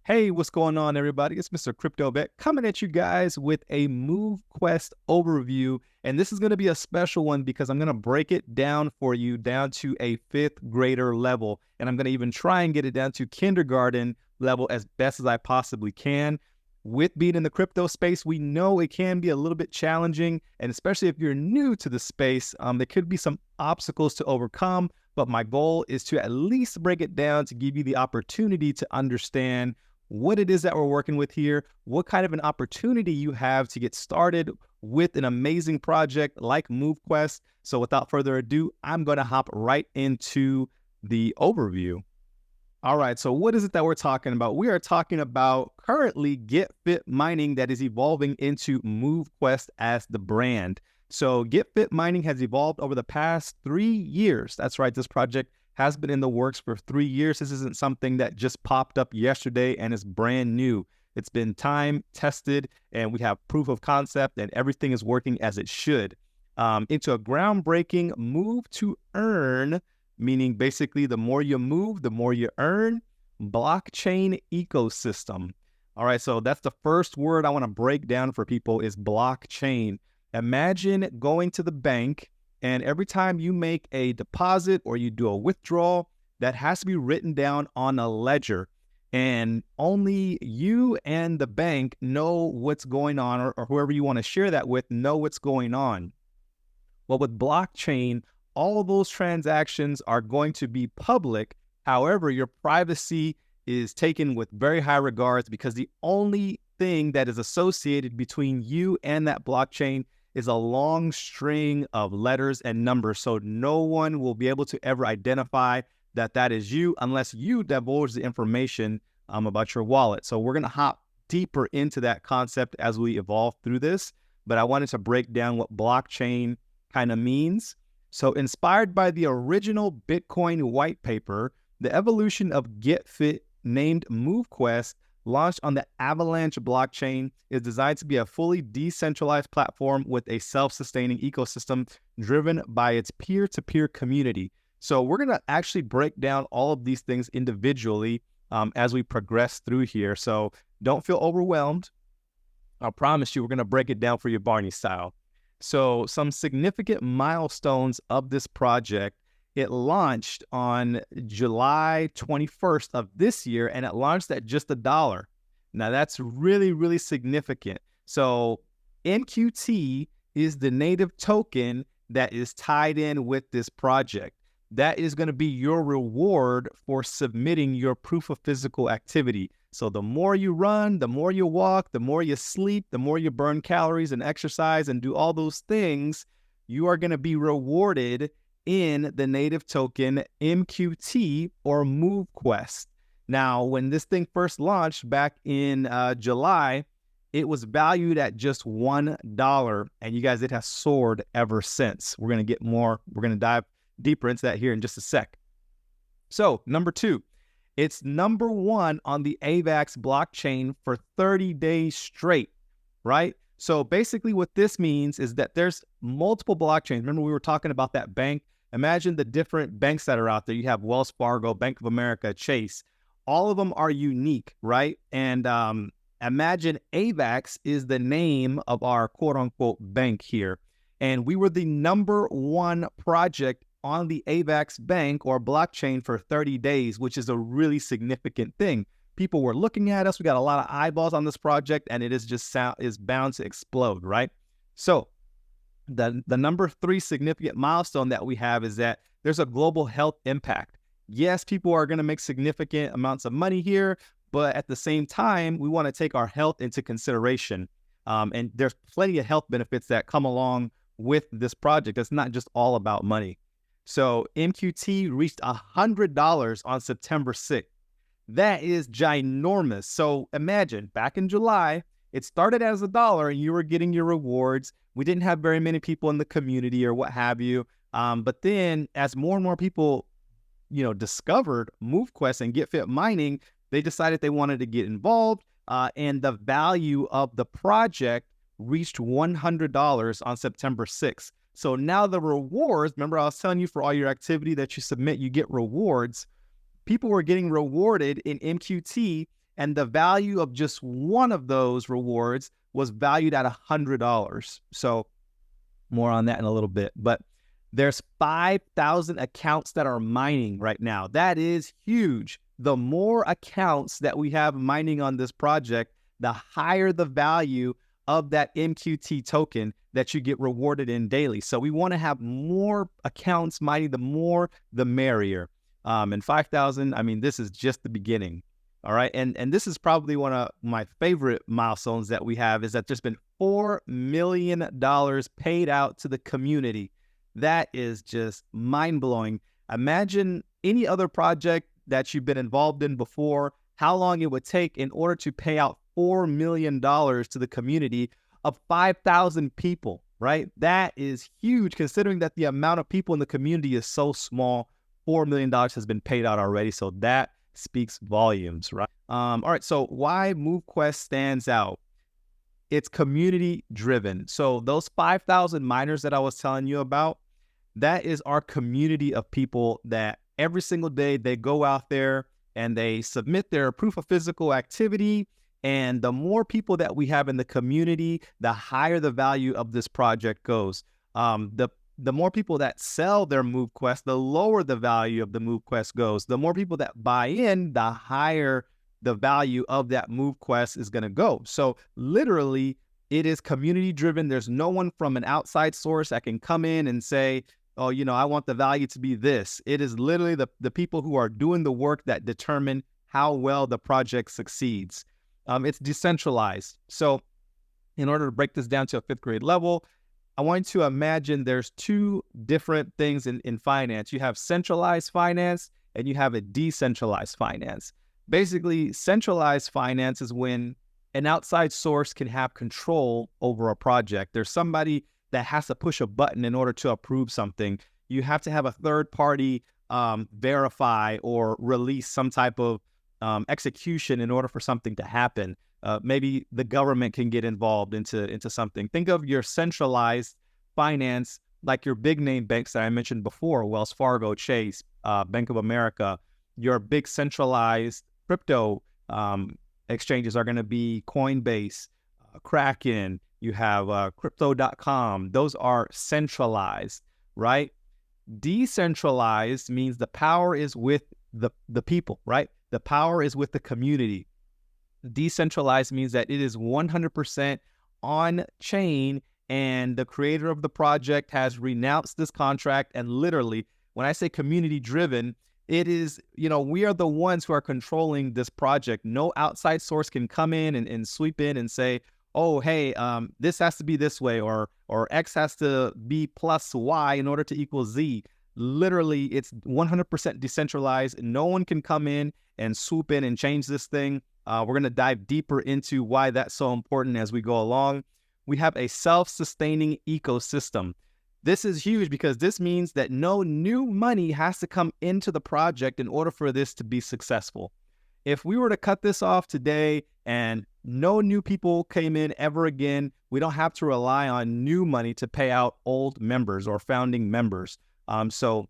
Hey, what's going on, everybody? It's Mr. Crypto Bet coming at you guys with a MoveQuest overview. And this is going to be a special one because I'm going to break it down for you down to a fifth grader level. And I'm going to even try and get it down to kindergarten level as best as I possibly can. With being in the crypto space, we know it can be a little bit challenging. And especially if you're new to the space, there could be some obstacles to overcome. But my goal is to at least break it down to give you the opportunity to understand what it is that we're working with here, what kind of an opportunity you have to get started with an amazing project like MoveQuest. So without further ado, I'm going to hop right into the overview. All right, so what is it that we're talking about? We are talking about currently Get Fit Mining that is evolving into MoveQuest as the brand. So Get Fit Mining has evolved over the past 3 years. That's right, this project has been in the works for 3 years. This isn't something that just popped up yesterday and is brand new. It's been time tested and we have proof of concept and everything is working as it should. Into a groundbreaking move to earn, meaning basically the more you move, the more you earn, blockchain ecosystem. All right, so that's the first word I want to break down for people is blockchain. Imagine going to the bank and every time you make a deposit or you do a withdrawal, that has to be written down on a ledger. And only you and the bank know what's going on, or whoever you want to share that with know what's going on. Well, with blockchain, all of those transactions are going to be public. However, your privacy is taken with very high regards because the only thing that is associated between you and that blockchain is a long string of letters and numbers. So no one will be able to ever identify that that is you unless you divulge the information about your wallet. So we're going to hop deeper into that concept as we evolve through this. But I wanted to break down what blockchain kind of means. So inspired by the original Bitcoin white paper, the evolution of GetFit named MoveQuest launched on the Avalanche blockchain is designed to be a fully decentralized platform with a self-sustaining ecosystem driven by its peer-to-peer community. So we're going to actually break down all of these things individually as we progress through here. So don't feel overwhelmed. I promise you we're going to break it down for you Barney style. So some significant milestones of this project. It launched on July 21st of this year, and it launched at just $1. Now, that's really, really significant. So MQT is the native token that is tied in with this project. That is going to be your reward for submitting your proof of physical activity. So the more you run, the more you walk, the more you sleep, the more you burn calories and exercise and do all those things, you are going to be rewarded in the native token MQT or MoveQuest. Now, when this thing first launched back in July, it was valued at just $1. And you guys, it has soared ever since. We're going to get more. We're going to dive deeper into that here in just a sec. So, number 2, it's number 1 on the AVAX blockchain for 30 days straight, right? So basically what this means is that there's multiple blockchains. Remember we were talking about that bank? Imagine the different banks that are out there. You have Wells Fargo, Bank of America, Chase. All of them are unique, right? And imagine AVAX is the name of our quote-unquote bank here. And we were the number 1 project on the AVAX bank or blockchain for 30 days, which is a really significant thing. People were looking at us. We got a lot of eyeballs on this project, and it is just is bound to explode, right? So the number 3 significant milestone that we have is that there's a global health impact. Yes, people are going to make significant amounts of money here, but at the same time, we want to take our health into consideration. And there's plenty of health benefits that come along with this project. It's not just all about money. So MQT reached $100 on September 6th. That is ginormous. So imagine back in July, it started as $1 and you were getting your rewards. We didn't have very many people in the community or what have you. But then as more and more people, discovered MoveQuest and Get Fit Mining, they decided they wanted to get involved. And the value of the project reached $100 on September 6th. So now the rewards, remember I was telling you for all your activity that you submit, you get rewards. People were getting rewarded in MQT And the value of just one of those rewards was valued at $100. So more on that in a little bit. But there's 5,000 accounts that are mining right now. That is huge. The more accounts that we have mining on this project, the higher the value of that MQT token that you get rewarded in daily. So we want to have more accounts mining, the more, the merrier. And 5,000, I mean, this is just the beginning. All right. And this is probably one of my favorite milestones that we have, is that there's been $4 million paid out to the community. That is just mind-blowing. Imagine any other project that you've been involved in before, how long it would take in order to pay out $4 million to the community of 5,000 people, right? That is huge, considering that the amount of people in the community is so small. $4 million has been paid out already, so that speaks volumes, right? All right, so why MoveQuest stands out? It's community driven. So those 5,000 miners that I was telling you about, that is our community of people that every single day they go out there and they submit their proof of physical activity. And the more people that we have in the community, the higher the value of this project goes. The more people that sell their MoveQuest, the lower the value of the MoveQuest goes. The more people that buy in, the higher the value of that MoveQuest is going to go. So literally, it is community driven. There's no one from an outside source that can come in and say, oh, you know, I want the value to be this. It is literally the people who are doing the work that determine how well the project succeeds. It's decentralized. So in order to break this down to a 5th grade level, I want you to imagine there's two different things in finance. You have centralized finance and you have a decentralized finance. Basically, centralized finance is when an outside source can have control over a project. There's somebody that has to push a button in order to approve something. You have to have a third party verify or release some type of execution in order for something to happen. Maybe the government can get involved into something. Think of your centralized finance like your big name banks that I mentioned before, Wells Fargo, Chase, Bank of America. Your big centralized crypto exchanges are going to be Coinbase, Kraken. You have crypto.com. Those are centralized, right? Decentralized means the power is with the people, right? The power is with the community. Decentralized means that it is 100% on chain, and the creator of the project has renounced this contract. And literally, when I say community driven, it is, you know, we are the ones who are controlling this project. No outside source can come in and sweep in and say, oh, hey, this has to be this way, or X has to be plus Y in order to equal Z. Literally, it's 100% decentralized. No one can come in and swoop in and change this thing. We're going to dive deeper into why that's so important as we go along. We have a self-sustaining ecosystem. This is huge because this means that no new money has to come into the project in order for this to be successful. If we were to cut this off today and no new people came in ever again, we don't have to rely on new money to pay out old members or founding members. So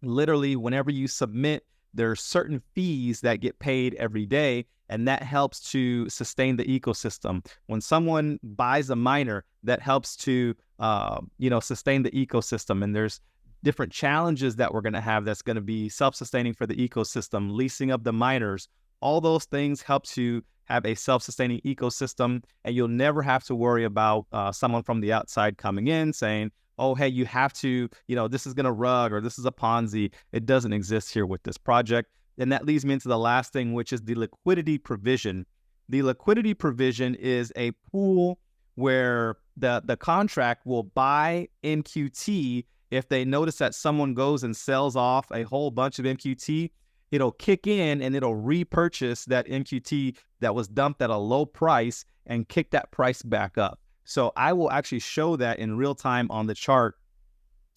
literally, whenever you submit, there's certain fees that get paid every day, and that helps to sustain the ecosystem. When someone buys a miner, that helps to sustain the ecosystem. And there's different challenges that we're going to have that's going to be self-sustaining for the ecosystem, leasing of the miners. All those things help to have a self-sustaining ecosystem, and you'll never have to worry about someone from the outside coming in saying, oh, hey, you have to, this is going to rug or this is a Ponzi. It doesn't exist here with this project. And that leads me into the last thing, which is the liquidity provision. The liquidity provision is a pool where the contract will buy MQT. If they notice that someone goes and sells off a whole bunch of MQT, it'll kick in and it'll repurchase that MQT that was dumped at a low price and kick that price back up. So I will actually show that in real time on the chart.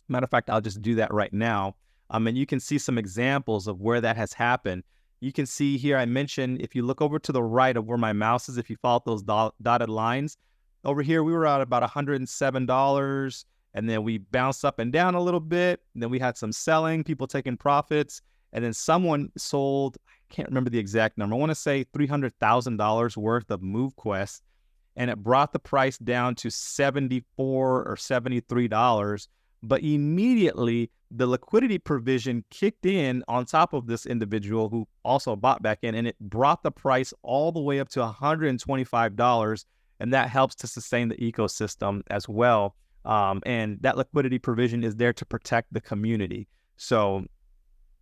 Matter of fact, I'll just do that right now. And you can see some examples of where that has happened. You can see here, I mentioned, if you look over to the right of where my mouse is, if you follow those dotted lines, over here, we were at about $107. And then we bounced up and down a little bit. And then we had some selling, people taking profits. and then someone sold, I can't remember the exact number, I want to say $300,000 worth of MoveQuest, and it brought the price down to $74 or $73. But immediately the liquidity provision kicked in on top of this individual who also bought back in, and it brought the price all the way up to $125. And that helps to sustain the ecosystem as well. And that liquidity provision is there to protect the community. So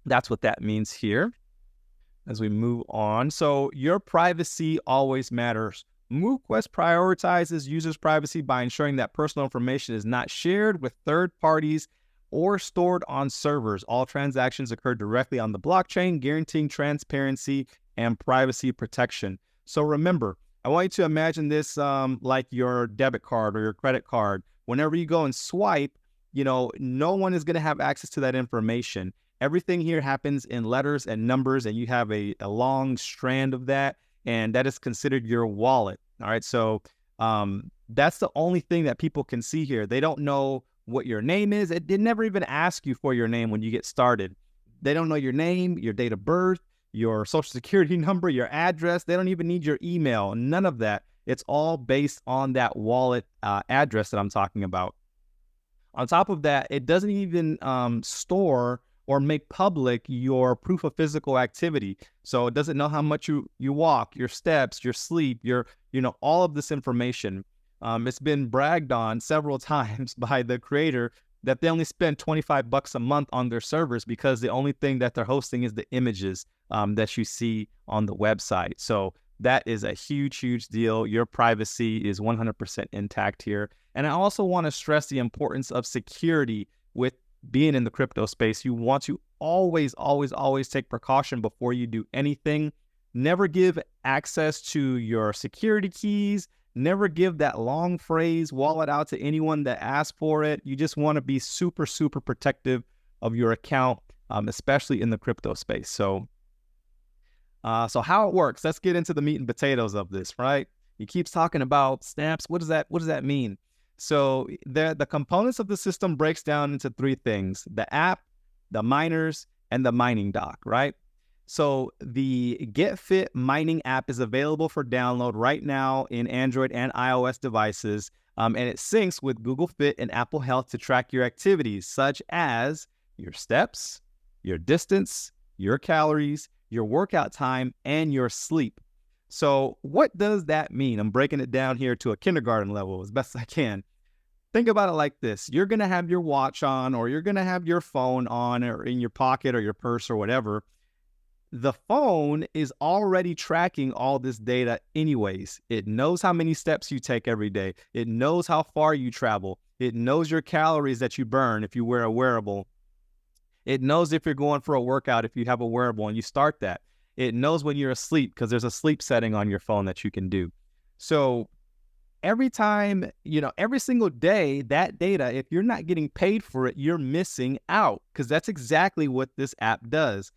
that's what that means here as we move on. So your privacy always matters. MoveQuest prioritizes users' privacy by ensuring that personal information is not shared with third parties or stored on servers. All transactions occur directly on the blockchain, guaranteeing transparency and privacy protection. So remember, I want you to imagine this like your debit card or your credit card. Whenever you go and swipe, no one is going to have access to that information. Everything here happens in letters and numbers, and you have a long strand of that, and that is considered your wallet. All right, so that's the only thing that people can see here. They don't know what your name is. It never even ask you for your name when you get started. They don't know your name, your date of birth, your social security number, your address. They don't even need your email, none of that. It's all based on that wallet address that I'm talking about. On top of that, it doesn't even store or make public your proof of physical activity. So it doesn't know how much you walk, your steps, your sleep, all of this information. It's been bragged on several times by the creator that they only spend $25 a month on their servers because the only thing that they're hosting is the images that you see on the website. So that is a huge, huge deal. Your privacy is 100% intact here. And I also want to stress the importance of security with being in the crypto space. You want to always, always, always take precaution before you do anything. Never give access to your security keys. Never give that long phrase wallet out to anyone that asks for it. You just want to be super, super protective of your account, especially in the crypto space. So how it works, let's get into the meat and potatoes of this, right? He keeps talking about snaps. What does that mean? So the components of the system breaks down into three things: the app, the miners, and the mining dock, right? So the GetFit mining app is available for download right now in Android and iOS devices, and it syncs with Google Fit and Apple Health to track your activities, such as your steps, your distance, your calories, your workout time, and your sleep. So what does that mean? I'm breaking it down here to a kindergarten level as best I can. Think about it like this. You're going to have your watch on, or you're going to have your phone on, or in your pocket or your purse or whatever. The phone is already tracking all this data anyways. It knows how many steps you take every day. It knows how far you travel. It knows your calories that you burn if you wear a wearable. It knows if you're going for a workout if you have a wearable and you start that. It knows when you're asleep because there's a sleep setting on your phone that you can do. So every time, every single day, that data, if you're not getting paid for it, you're missing out, because that's exactly what this app does.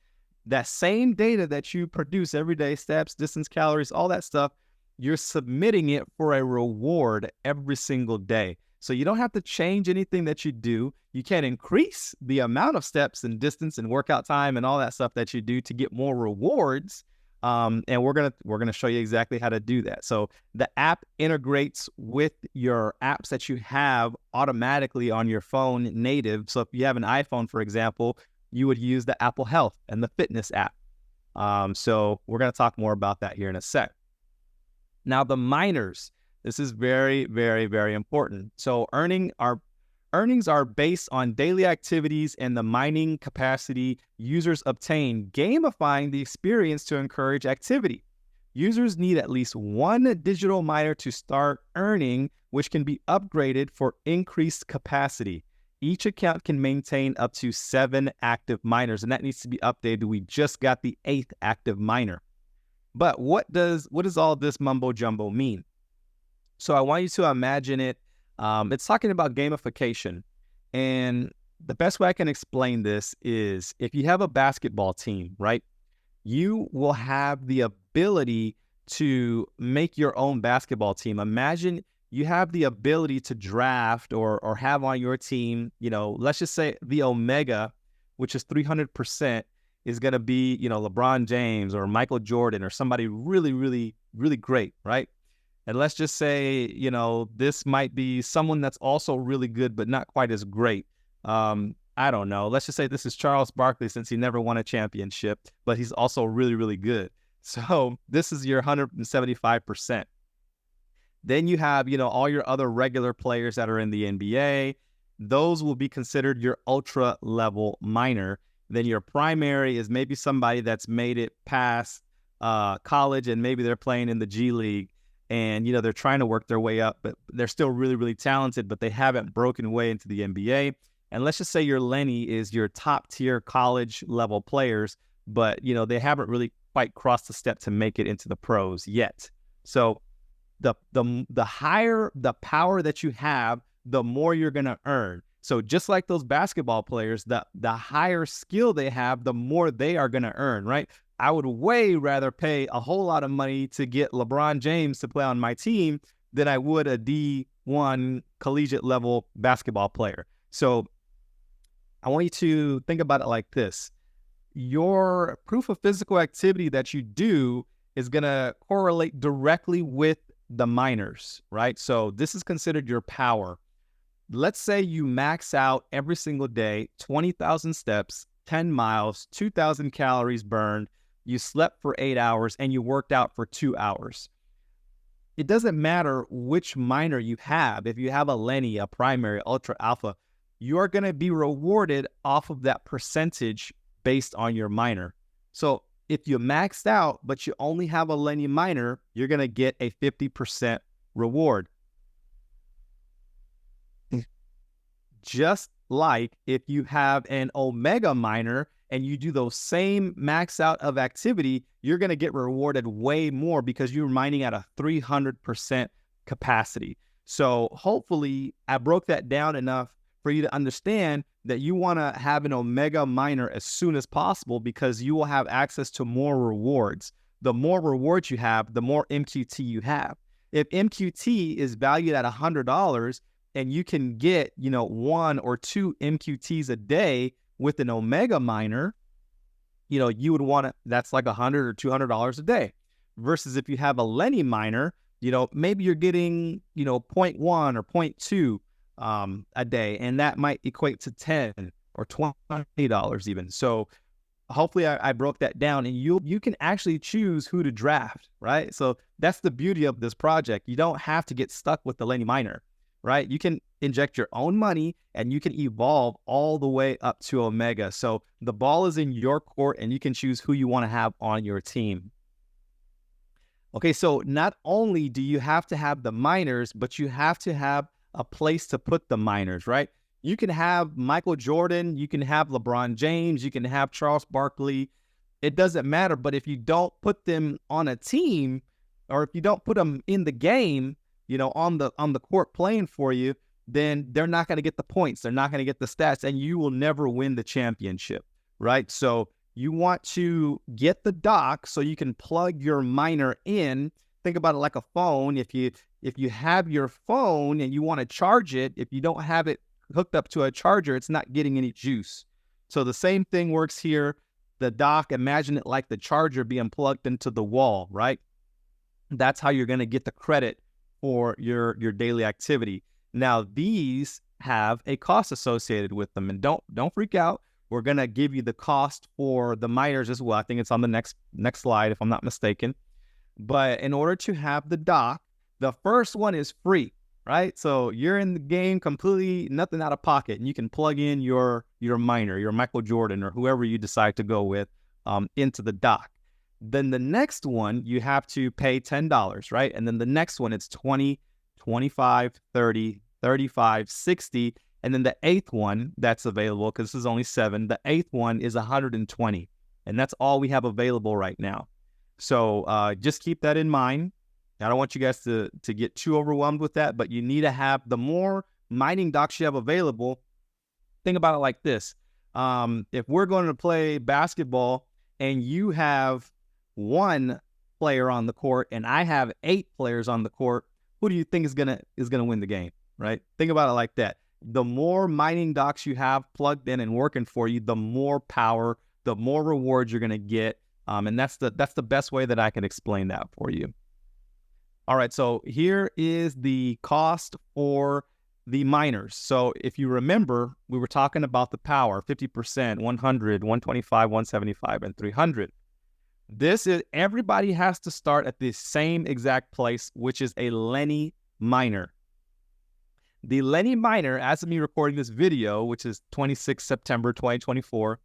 That same data that you produce every day, steps, distance, calories, all that stuff, you're submitting it for a reward every single day. So you don't have to change anything that you do. You can increase the amount of steps and distance and workout time and all that stuff that you do to get more rewards. And we're gonna show you exactly how to do that. So the app integrates with your apps that you have automatically on your phone native. So if you have an iPhone, for example, you would use the Apple Health and the Fitness app. So we're gonna talk more about that here in a sec. Now the miners. This is very, very, very important. So earnings are based on daily activities and the mining capacity users obtain, gamifying the experience to encourage activity. Users need at least one digital miner to start earning, which can be upgraded for increased capacity. Each account can maintain up to 7 active miners, and that needs to be updated. We just got the 8th active miner. But what does all this mumbo jumbo mean? So I want you to imagine it. It's talking about gamification. And the best way I can explain this is if you have a basketball team, right? You will have the ability to make your own basketball team. Imagine you have the ability to draft or have on your team, let's just say the Omega, which is 300%. is going to be, LeBron James or Michael Jordan or somebody really, really, really great, right? And let's just say, this might be someone that's also really good, but not quite as great. I don't know. Let's just say this is Charles Barkley, since he never won a championship, but he's also really, really good. So this is your 175%. Then you have, all your other regular players that are in the NBA. Those will be considered your ultra level minor. Then your primary is maybe somebody that's made it past college, and maybe they're playing in the G League, and, they're trying to work their way up, but they're still really, really talented, but they haven't broken way into the NBA. And let's just say your Lenny is your top tier college level players, but, they haven't really quite crossed the step to make it into the pros yet. So the higher the power that you have, the more you're going to earn. So just like those basketball players, the higher skill they have, the more they are going to earn, right? I would way rather pay a whole lot of money to get LeBron James to play on my team than I would a D1 collegiate level basketball player. So I want you to think about it like this. Your proof of physical activity that you do is going to correlate directly with the minors, right? So this is considered your power. Let's say you max out every single day, 20,000 steps, 10 miles, 2,000 calories burned, you slept for 8 hours, and you worked out for 2 hours. It doesn't matter which minor you have. If you have a Lenny, a primary, ultra, alpha, you're going to be rewarded off of that percentage based on your minor. So if you maxed out, but you only have a Lenny minor, you're going to get a 50% reward. Just like if you have an Omega minor and you do those same max out of activity, you're going to get rewarded way more because you're mining at a 300% capacity. So hopefully I broke that down enough for you to understand that you want to have an Omega minor as soon as possible, because you will have access to more rewards. The more rewards you have, the more MQT you have. If MQT is valued at $100 and you can get, 1 or 2 MQTs a day with an Omega minor, you would want to, that's like $100 or $200 a day. Versus if you have a Lenny minor, maybe you're getting, 0.1 or 0.2 a day, and that might equate to $10 or $20 even. So hopefully I broke that down, and you can actually choose who to draft, right? So that's the beauty of this project. You don't have to get stuck with the Lenny minor, right? You can inject your own money and you can evolve all the way up to Omega. So the ball is in your court, and you can choose who you want to have on your team. Okay, so not only do you have to have the minors, but you have to have a place to put the minors, right? You can have Michael Jordan, you can have LeBron James, you can have Charles Barkley. It doesn't matter. But if you don't put them on a team, or if you don't put them in the game, on the court playing for you, then they're not going to get the points. They're not going to get the stats, and you will never win the championship, right? So you want to get the dock so you can plug your minor in. Think about it like a phone. If you have your phone and you want to charge it, if you don't have it hooked up to a charger, it's not getting any juice. So the same thing works here. The dock, imagine it like the charger being plugged into the wall, right? That's how you're going to get the credit for your daily activity. Now, these have a cost associated with them, and don't freak out. We're going to give you the cost for the minors as well. I think it's on the next slide, if I'm not mistaken. But in order to have the dock, the first one is free, right? So you're in the game completely, nothing out of pocket, and you can plug in your minor, your Michael Jordan, or whoever you decide to go with into the dock. Then the next one, you have to pay $10, right? And then the next one, it's 20, 25, 30, 35, 60. And then the 8th one that's available, because this is only 7, the 8th one is 120. And that's all we have available right now. So just keep that in mind. I don't want you guys to get too overwhelmed with that, but you need to have, the more mining docks you have available, think about it like this. If we're going to play basketball and you have 1 player on the court and I have 8 players on the court, who do you think is gonna win the game, right? Think about it like that. The more mining docks you have plugged in and working for you, the more power, the more rewards you're going to get. And that's the best way that I can explain that for you. All right, so here is the cost for the miners. So if you remember, we were talking about the power, 50%, 100, 125, 175, and 300. This is, everybody has to start at the same exact place, which is a Lenny miner. The Lenny miner, as of me recording this video, which is 26 September 2024,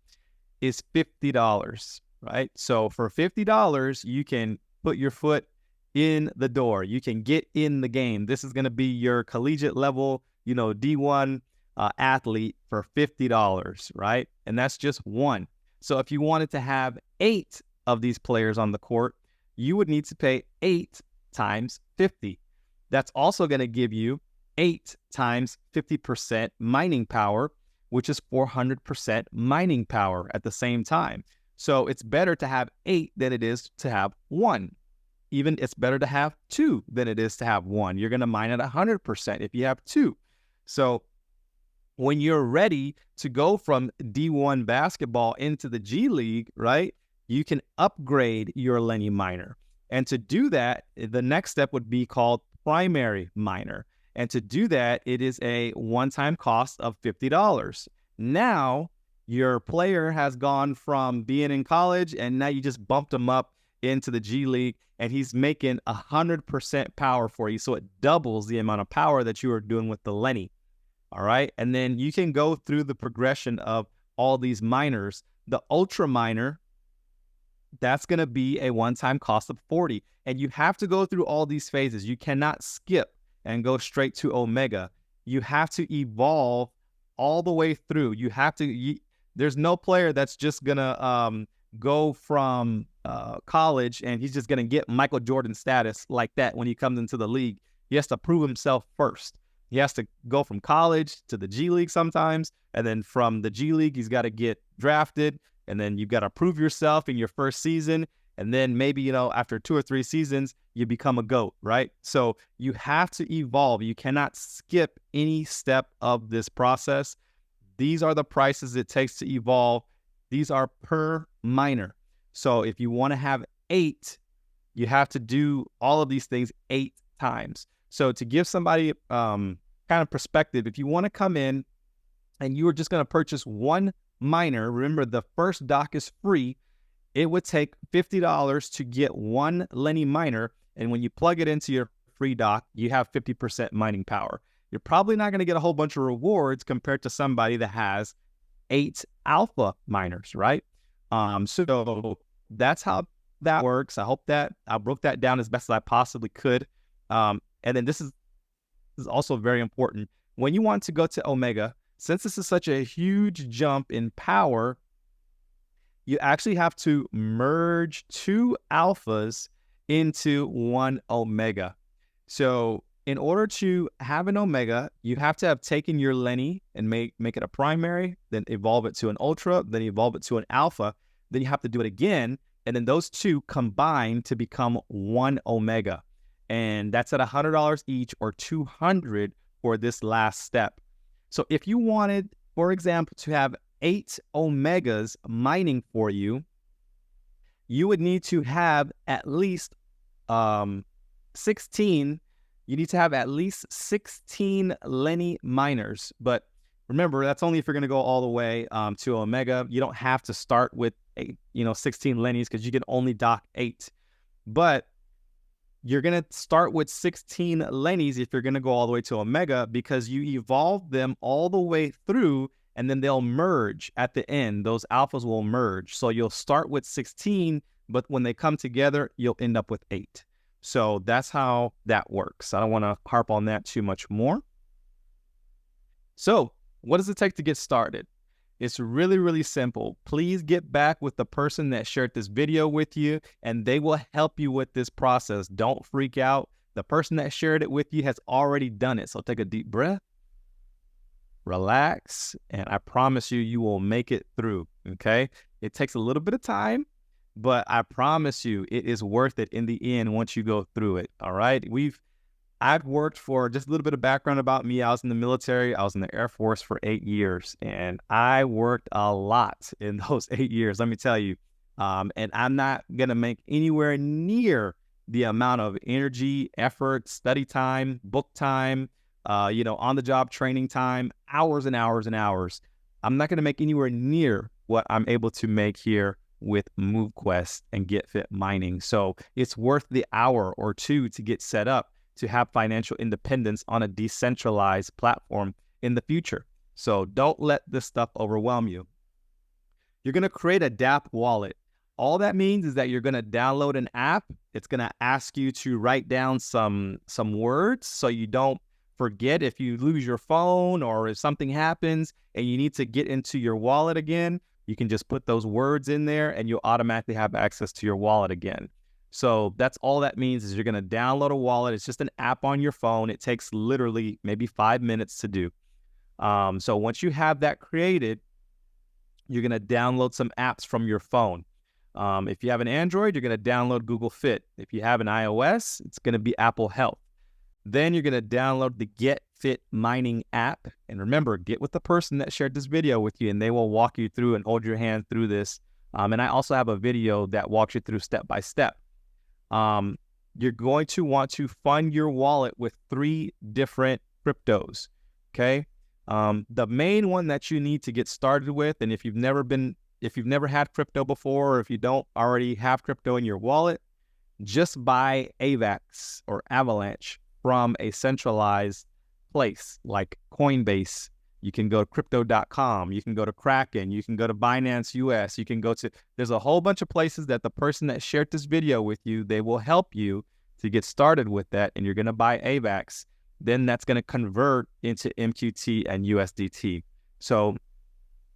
is $50, right? So for $50, you can put your foot in the door. You can get in the game. This is going to be your collegiate level, D1 athlete for $50, right? And that's just one. So if you wanted to have 8 of these players on the court, you would need to pay 8 times 50. That's also going to give you 8 times 50% mining power, which is 400% mining power at the same time. So it's better to have 8 than it is to have 1. Even it's better to have 2 than it is to have 1. You're going to mine at 100% if you have 2. So when you're ready to go from D1 basketball into the G League, right, you can upgrade your Lenny miner. And to do that, the next step would be called primary miner. And to do that, it is a one-time cost of $50. Now, your player has gone from being in college, and now you just bumped him up into the G League, and he's making 100% power for you. So it doubles the amount of power that you are doing with the Lenny. All right. And then you can go through the progression of all these miners. The ultra miner, that's going to be a one-time cost of $40. And you have to go through all these phases. You cannot skip and go straight to Omega. You have to evolve all the way through. You have to, there's no player that's just going to go from college and he's just going to get Michael Jordan status like that when he comes into the league. He has to prove himself first. He has to go from college to the G League sometimes, and then from the G League, he's got to get drafted, and then you've got to prove yourself in your first season, and then maybe, after 2 or 3 seasons, you become a GOAT, right? So you have to evolve. You cannot skip any step of this process. These are the prices it takes to evolve. These are per miner. So if you want to have 8, you have to do all of these things 8 times. So to give somebody kind of perspective, if you want to come in and you are just going to purchase one miner, remember the first dock is free. It would take $50 to get one Lenny miner. And when you plug it into your free dock, you have 50% mining power. You're probably not going to get a whole bunch of rewards compared to somebody that has 8 alpha miners, right? So that's how that works. I hope that I broke that down as best as I possibly could. And then this is also very important. When you want to go to Omega, since this is such a huge jump in power, you actually have to merge 2 alphas into 1 Omega. So in order to have an Omega, you have to have taken your Lenny and make it a primary, then evolve it to an ultra, then evolve it to an alpha. Then you have to do it again. And then those 2 combine to become 1 Omega. And that's at $100 each, or $200 for this last step. So if you wanted, for example, to have 8 Omegas mining for you, you would need to have at least 16. You need to have at least 16 Lenny miners. But remember, that's only if you're going to go all the way to Omega. You don't have to start with 16 Lennys, because you can only dock 8. But you're going to start with 16 Lennys if you're going to go all the way to Omega, because you evolve them all the way through, and then they'll merge at the end. Those alphas will merge. So you'll start with 16, but when they come together, you'll end up with 8. So that's how that works. I don't want to harp on that too much more. So what does it take to get started? It's really, really simple. Please get back with the person that shared this video with you, and they will help you with this process. Don't freak out. The person that shared it with you has already done it. So take a deep breath, relax, and I promise you, you will make it through, okay? It takes a little bit of time, but I promise you, it is worth it in the end once you go through it, all right? I've worked for, just a little bit of background about me. I was in the military. I was in the Air Force for 8 years, and I worked a lot in those 8 years, let me tell you. And I'm not going to make anywhere near the amount of energy, effort, study time, book time, on the job training time, hours and hours and hours. I'm not going to make anywhere near what I'm able to make here with MoveQuest and Get Fit Mining. So it's worth the hour or two to get set up to have financial independence on a decentralized platform in the future. So don't let this stuff overwhelm you. You're going to create a DApp wallet. All that means is that you're going to download an app. It's going to ask you to write down some words so you don't forget if you lose your phone or if something happens and you need to get into your wallet again. You can just put those words in there and you'll automatically have access to your wallet again. So that's all that means, is you're going to download a wallet. It's just an app on your phone. It takes literally maybe 5 minutes to do. So once you have that created, you're going to download some apps from your phone. If you have an Android, you're going to download Google Fit. If you have an iOS, it's going to be Apple Health. Then you're going to download the Get Fit Mining app. And remember, get with the person that shared this video with you, and they will walk you through and hold your hand through this. And I also have a video that walks you through step by step. You're going to want to fund your wallet with 3 different cryptos, okay? The main one that you need to get started with, and if you've never had crypto before, or if you don't already have crypto in your wallet, just buy AVAX or Avalanche from a centralized place like Coinbase. You can go to crypto.com, you can go to Kraken, you can go to Binance US, you can go to, there's a whole bunch of places that the person that shared this video with you, they will help you to get started with that, and you're going to buy AVAX. Then that's going to convert into MQT and USDT. So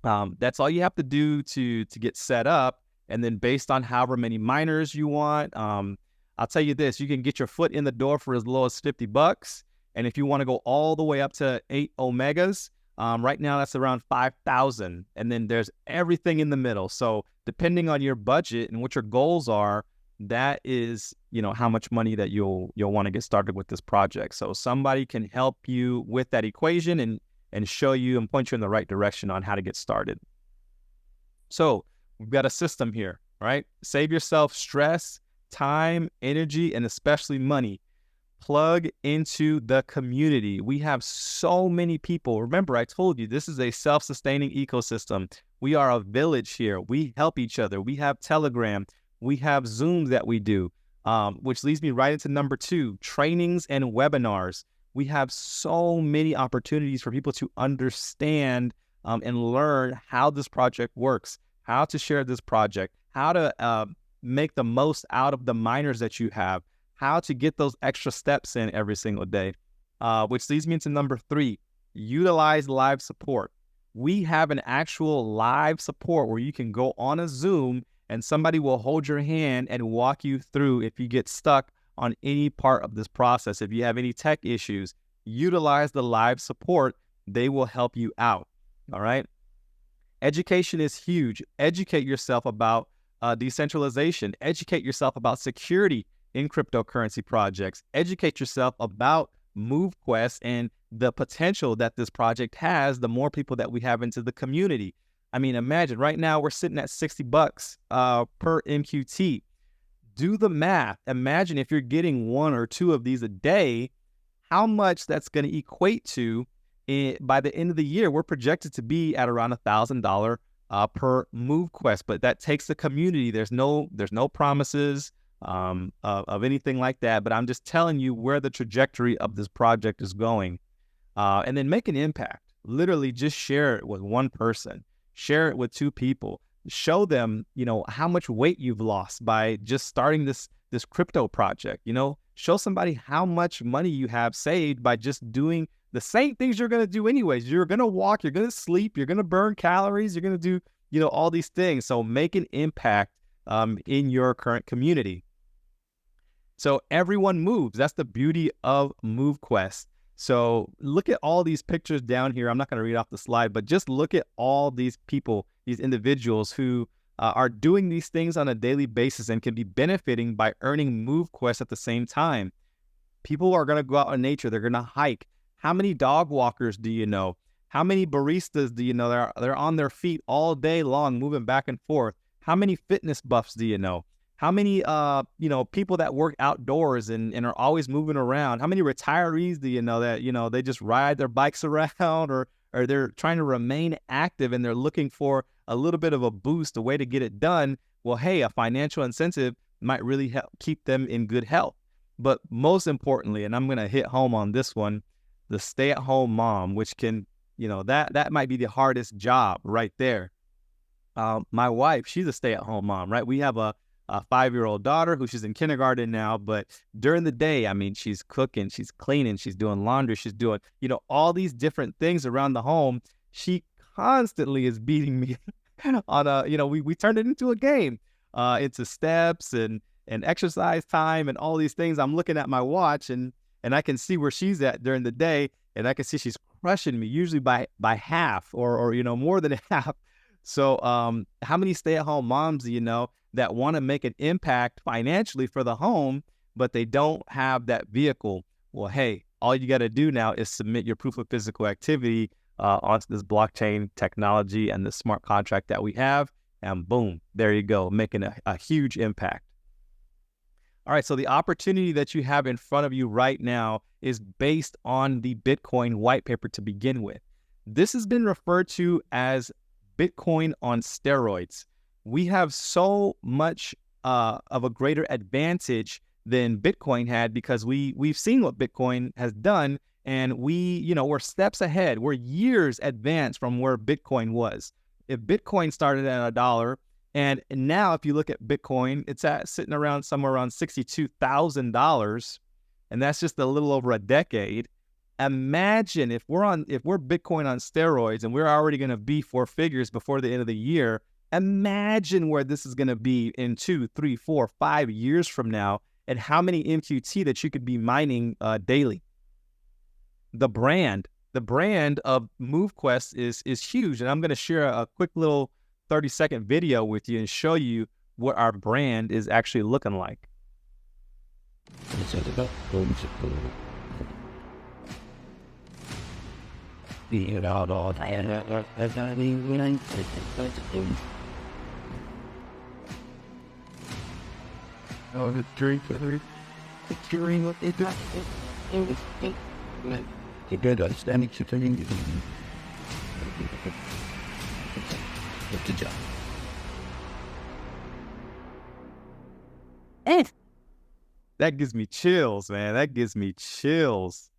that's all you have to do to get set up. And then based on however many miners you want, I'll tell you this, you can get your foot in the door for as low as $50. And if you want to go all the way up to 8 Omegas, right now that's around 5,000. And then there's everything in the middle. So depending on your budget and what your goals are, that is, how much money that you'll want to get started with this project. So somebody can help you with that equation and show you and point you in the right direction on how to get started. So we've got a system here, right? Save yourself stress, time, energy, and especially money. Plug into the community. We have so many people. Remember, I told you, this is a self-sustaining ecosystem. We are a village here. We help each other. We have Telegram. We have Zooms that we do, which leads me right into number 2, trainings and webinars. We have so many opportunities for people to understand and learn how this project works, how to share this project, how to make the most out of the miners that you have, how to get those extra steps in every single day, which leads me into number 3, utilize live support. We have an actual live support where you can go on a Zoom and somebody will hold your hand and walk you through if you get stuck on any part of this process. If you have any tech issues, utilize the live support. They will help you out, all right? Education is huge. Educate yourself about decentralization. Educate yourself about security in cryptocurrency projects. Educate yourself about MoveQuest and the potential that this project has, the more people that we have into the community. I mean, imagine right now we're sitting at $60 per MQT. Do the math. Imagine if you're getting 1 or 2 of these a day, how much that's going to equate to by the end of the year. We're projected to be at around $1,000 per MoveQuest, but that takes the community. There's no promises of anything like that, but I'm just telling you where the trajectory of this project is going. And then make an impact. Literally just share it with one person. Share it with 2 people. Show them, how much weight you've lost by just starting this crypto project. Show somebody how much money you have saved by just doing the same things you're going to do anyways. You're going to walk, you're going to sleep, you're going to burn calories, you're going to do, all these things. So make an impact in your current community. So everyone moves. That's the beauty of MoveQuest. So look at all these pictures down here. I'm not going to read off the slide, but just look at all these people, these individuals who are doing these things on a daily basis and can be benefiting by earning MoveQuest at the same time. People are going to go out in nature. They're going to hike. How many dog walkers do you know? How many baristas do you know? They're on their feet all day long, moving back and forth. How many fitness buffs do you know? How many, people that work outdoors and are always moving around? How many retirees do you know that, they just ride their bikes around or they're trying to remain active and they're looking for a little bit of a boost, a way to get it done? Well, hey, a financial incentive might really help keep them in good health. But most importantly, and I'm going to hit home on this one, the stay-at-home mom, which can, that might be the hardest job right there. My wife, she's a stay-at-home mom, right? We have a 5-year-old daughter who she's in kindergarten now, but during the day, I mean, she's cooking, she's cleaning, she's doing laundry, she's doing, all these different things around the home. She constantly is beating me on we turned it into a game, into steps and exercise time and all these things. I'm looking at my watch and I can see where she's at during the day, and I can see she's crushing me usually by half or more than half. So how many stay-at-home moms do you know that want to make an impact financially for the home, but they don't have that vehicle? Well, hey, all you got to do now is submit your proof of physical activity onto this blockchain technology and the smart contract that we have, and boom, there you go, making a huge impact. All right, so the opportunity that you have in front of you right now is based on the Bitcoin white paper to begin with. This has been referred to as Bitcoin on steroids. We have so much of a greater advantage than Bitcoin had because we've seen what Bitcoin has done, and we're steps ahead. We're years advanced from where Bitcoin was. If Bitcoin started at $1, and now if you look at Bitcoin, it's sitting around somewhere around $62,000, and that's just a little over a decade. Imagine if we're Bitcoin on steroids and we're already going to be 4 figures before the end of the year. Imagine where this is going to be in 2, 3, 4, 5 years from now, and how many MQT that you could be mining daily. The brand of MoveQuest is huge, and I'm going to share a quick little 30-second video with you and show you what our brand is actually looking like. That gives me chills, man. That gives me chills.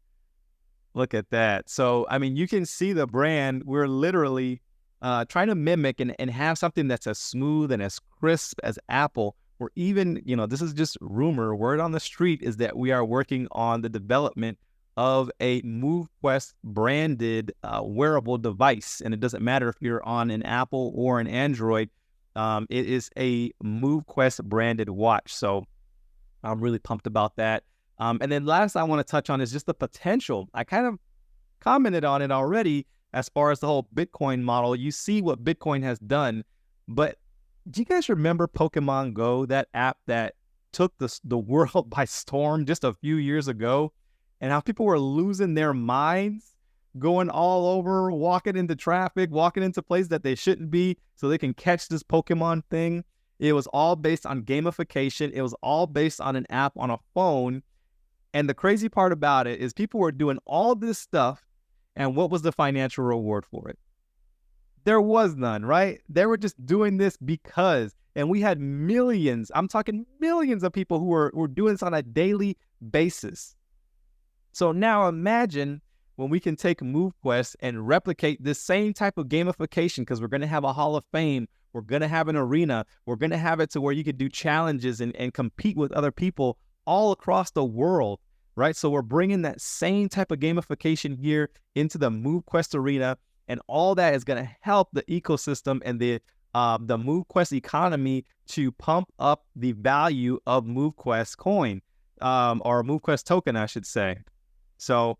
Look at that. So, I mean, you can see the brand. We're literally trying to mimic and have something that's as smooth and as crisp as Apple. Or even, this is just rumor. Word on the street is that we are working on the development of a MoveQuest branded wearable device. And it doesn't matter if you're on an Apple or an Android. It is a MoveQuest branded watch. So I'm really pumped about that. And then last I want to touch on is just the potential. I kind of commented on it already as far as the whole Bitcoin model. You see what Bitcoin has done, but do you guys remember Pokemon Go, that app that took the world by storm just a few years ago, and how people were losing their minds, going all over, walking into traffic, walking into places that they shouldn't be so they can catch this Pokemon thing? It was all based on gamification. It was all based on an app on a phone. And the crazy part about it is people were doing all this stuff, and what was the financial reward for it? There was none, right? They were just doing this because, and we had millions, I'm talking millions of people who were doing this on a daily basis. So now imagine when we can take MoveQuest and replicate this same type of gamification, because we're going to have a Hall of Fame, we're going to have an arena, we're going to have it to where you could do challenges and compete with other people all across the world, right? So we're bringing that same type of gamification here into the MoveQuest arena, and all that is going to help the ecosystem and the MoveQuest economy to pump up the value of MoveQuest coin, or MoveQuest token, I should say. So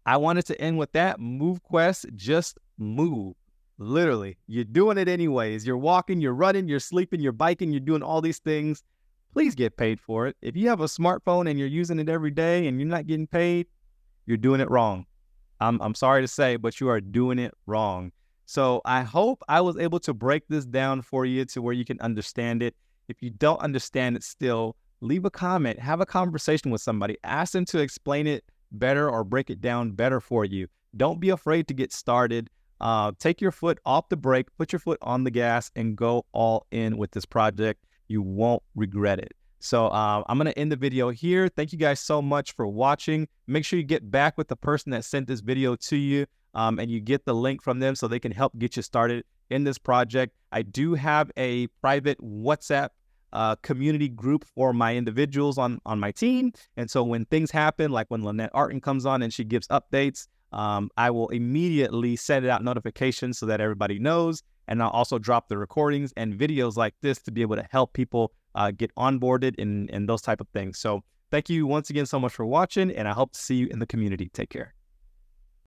I wanted to end with that. MoveQuest, just move. Literally, you're doing it anyways. You're walking, you're running, you're sleeping, you're biking, you're doing all these things. please get paid for it. If you have a smartphone and you're using it every day and you're not getting paid, you're doing it wrong. I'm sorry to say, but you are doing it wrong. So I hope I was able to break this down for you to where you can understand it. If you don't understand it still, leave a comment, have a conversation with somebody, ask them to explain it better or break it down better for you. Don't be afraid to get started. Take your foot off the brake, put your foot on the gas, and go all in with this project. You won't regret it. So I'm going to end the video here. Thank you guys so much for watching. Make sure you get back with the person that sent this video to you, and you get the link from them so they can help get you started in this project. I do have a private WhatsApp community group for my individuals on my team. And so when things happen, like when Lynette Artin comes on and she gives updates, I will immediately send out notifications so that everybody knows. And I'll also drop the recordings and videos like this to be able to help people get onboarded and those type of things. So thank you once again so much for watching, and I hope to see you in the community. Take care.